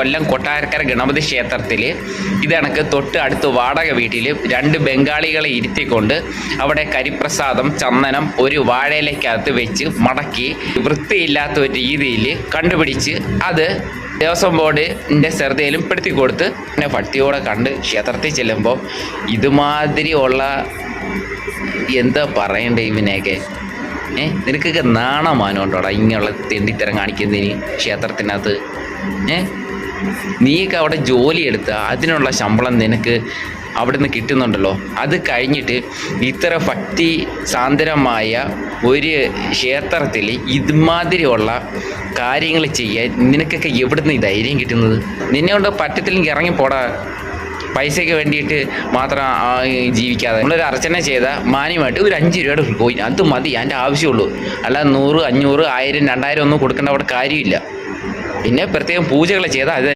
കൊല്ലം കൊട്ടാരക്കര ഗണപതി ക്ഷേത്രത്തിൽ ഇത് കണക്ക് തൊട്ട് അടുത്ത് വാടക വീട്ടിൽ 2 ബംഗാളികളെ ഇരുത്തിക്കൊണ്ട് അവിടെ കരിപ്രസാദം ചന്ദനം ഒരു വാഴയിലേക്കകത്ത് വെച്ച് മടക്കി വൃത്തിയില്ലാത്ത ഒരു രീതിയിൽ കണ്ടുപിടിച്ച് അത് ദേവസ്വം ബോർഡിൻ്റെ ശ്രദ്ധയിലും പെടുത്തി കൊടുത്ത് പിന്നെ ഭക്തിയോടെ കണ്ട് ക്ഷേത്രത്തിൽ ചെല്ലുമ്പോൾ ഇതുമാതിരി ഉള്ള എന്താ പറയണ്ടേ ഇവനെയൊക്കെ നിനക്കൊക്കെ നാണമാനമുണ്ടോടാ ഇങ്ങനെയുള്ള തെണ്ടിത്തരം കാണിക്കുന്നതിന് ക്ഷേത്രത്തിനകത്ത് നീയൊക്കെ അവിടെ ജോലി എടുത്ത അതിനുള്ള ശമ്പളം നിനക്ക് അവിടെ നിന്ന് കിട്ടുന്നുണ്ടല്ലോ. അത് കഴിഞ്ഞിട്ട് ഇത്ര ഭക്തി സാന്ദ്രമായ ഒരു ക്ഷേത്രത്തിൽ ഇതുമാതിരിയുള്ള കാര്യങ്ങൾ ചെയ്യാൻ നിനക്കൊക്കെ എവിടുന്ന് ഈ ധൈര്യം കിട്ടുന്നത്? നിന്നെ കൊണ്ട് പറ്റത്തില്ലെങ്കിൽ ഇറങ്ങിപ്പോടാ. പൈസയ്ക്ക് വേണ്ടിയിട്ട് മാത്രം ജീവിക്കാതെ നമ്മളൊരു അർച്ചന ചെയ്താൽ മാന്യമായിട്ട് ഒരു 5 രൂപയുടെ പോയി അത് മതി, അതിൻ്റെ ആവശ്യമുള്ളൂ. അല്ലാതെ 100, 500, 1000, 2000 ഒന്നും കൊടുക്കേണ്ട അവിടെ കാര്യമില്ല. പിന്നെ പ്രത്യേകം പൂജകൾ ചെയ്താൽ അത്